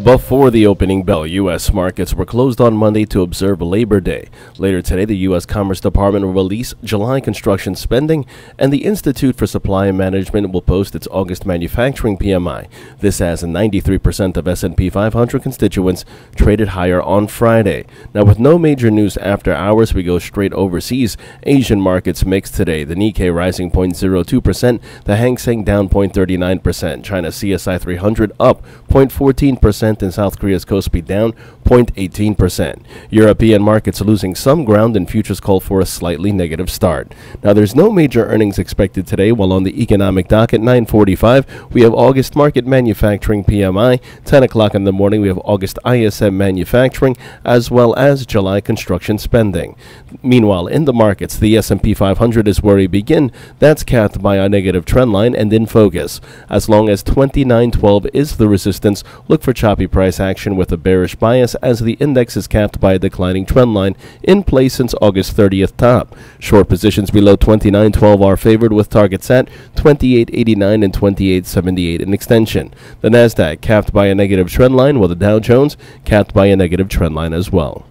Before the opening bell, U.S. markets were closed on Monday to observe Labor Day. Later today, the U.S. Commerce Department will release July construction spending, and the Institute for Supply Management will post its August manufacturing PMI. This as 93% of SP500 constituents traded higher on Friday. Now, with no major news after hours, we go straight overseas. Asian markets mixed today. The Nikkei rising 0.02%, the Hang Seng down 0.39%, China CSI 300 up 0.14%, and South Korea's Kospi down 0.18%. European markets losing some ground, and futures call for a slightly negative start. Now, there's no major earnings expected today, while on the economic dock at 9:45, we have August market manufacturing PMI. 10 o'clock in the morning, we have August ISM manufacturing, as well as July construction spending. Meanwhile, in the markets, the S&P 500 is where we begin. That's capped by a negative trend line and in focus. As long as 2912 is the resistance, look for choppy price action with a bearish bias, as the index is capped by a declining trend line in place since August 30th top. Short positions below 2912 are favored, with targets at 2889 and 2878 in extension. The Nasdaq capped by a negative trend line, while the Dow Jones capped by a negative trend line as well.